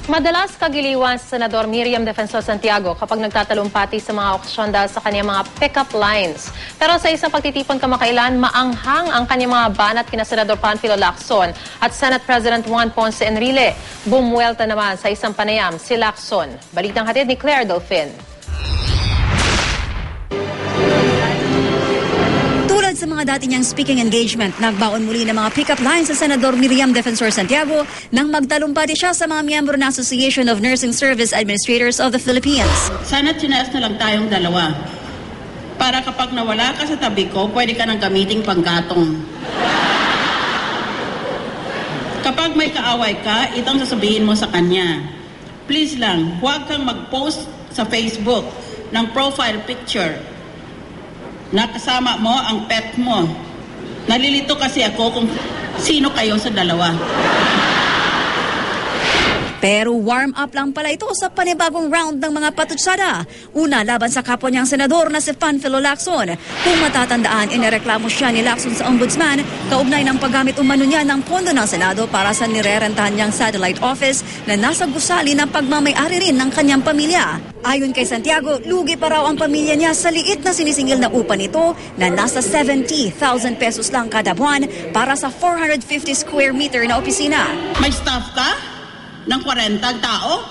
Madalas kagiliwan sa Senador Miriam Defensor Santiago kapag nagtatalumpati sa mga okasyon dahil sa kanyang mga pick-up lines. Pero sa isang pagtitipon kamakailan, maanghang ang kanyang mga banat kina Senador Panfilo Lacson at Senate President Juan Ponce Enrile. Bumuelta naman sa isang panayam si Lacson. Balitang hatid ni Claire Delfin. Tulad sa mga dati niyang speaking engagement, nagbaon muli ng mga pick-up lines sa Senador Miriam Defensor Santiago nang magtalumpati siya sa mga miyembro ng Association of Nursing Service Administrators of the Philippines. Sana't sinas na lang tayong dalawa. Para kapag nawala ka sa tabi ko, pwede ka nang gamiting panggatong. Kapag may kaaway ka, itong sasabihin mo sa kanya. Please lang, huwag kang mag-post sa Facebook ng profile picture na kasama mo ang pet mo. Nalilito kasi ako kung sino kayo sa dalawa. Pero warm up lang pala ito sa panibagong round ng mga patutsada. Una, laban sa kapwa niyang senador na si Panfilo Lacson. Kung matatandaan, inireklamo siya ni Lacson sa ombudsman kaugnay ng paggamit umano niya ng pondo ng Senado para sa nirerentahan niyang satellite office na nasa gusali ng pagmamay-ari rin ng kanyang pamilya. Ayon kay Santiago, lugi pa raw ang pamilya niya sa liit na sinisingil na upa nito na nasa 70,000 pesos lang kada buwan para sa 450 square meter na opisina. May staff ka ng 40 tao?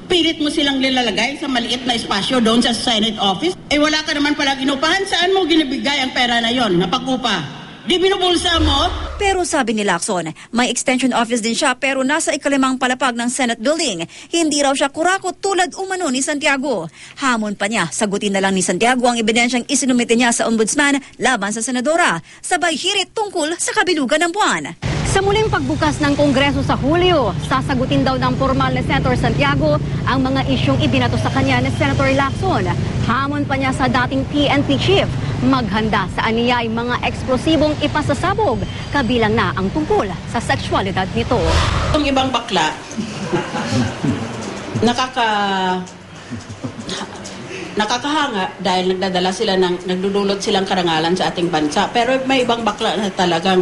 Pilit mo silang nilalagay sa maliit na espasyo doon sa Senate office? Eh wala ka naman pala ginupahan. Saan mo ginibigay ang pera na yon? Napakupa? Di binubulsa mo? Pero sabi ni Lacson, may extension office din siya pero nasa ikalimang palapag ng Senate building. Hindi raw siya kurakot tulad umano ni Santiago. Hamon pa niya, sagutin na lang ni Santiago ang ebidensyang isinumite niya sa ombudsman laban sa senadora. Sabay hirit tungkol sa kabilugan ng buwan. Sa muling pagbukas ng Kongreso sa Hulyo, sasagutin daw ng formal na Senator Santiago ang mga isyong ibinato sa kanya ni Senator Lacson. Hamon pa niya sa dating PNP chief, maghanda sa aniyay mga eksplosibong ipasasabog, kabilang na ang tungkol sa sexualidad nito. Itong ibang bakla, nakakahanga dahil nagdudulot silang karangalan sa ating bansa. Pero may ibang bakla na talagang,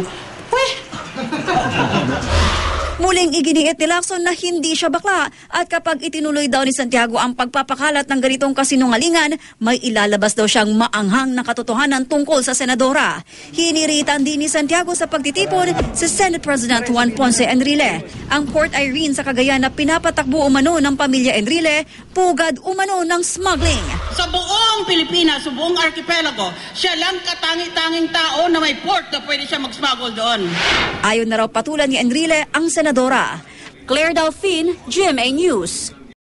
Muling iginiit ni Lacson na hindi siya bakla at kapag itinuloy daw ni Santiago ang pagpapakalat ng ganitong kasinungalingan, may ilalabas daw siyang maanghang na katotohanan tungkol sa senadora. Hiniritan din ni Santiago sa pagtitipon si Senate President Juan Ponce Enrile. Ang Port Irene sa Cagayan na pinapatakbo umano ng pamilya Enrile, pugad umano ng smuggling. Sa buong Pilipinas, sa buong archipelago, siya lang katangi-tanging tao na may port na pwede siya mag-smuggle doon. Ayon na raw patulan ni Enrile ang senadora. Claire Delfin, GMA News.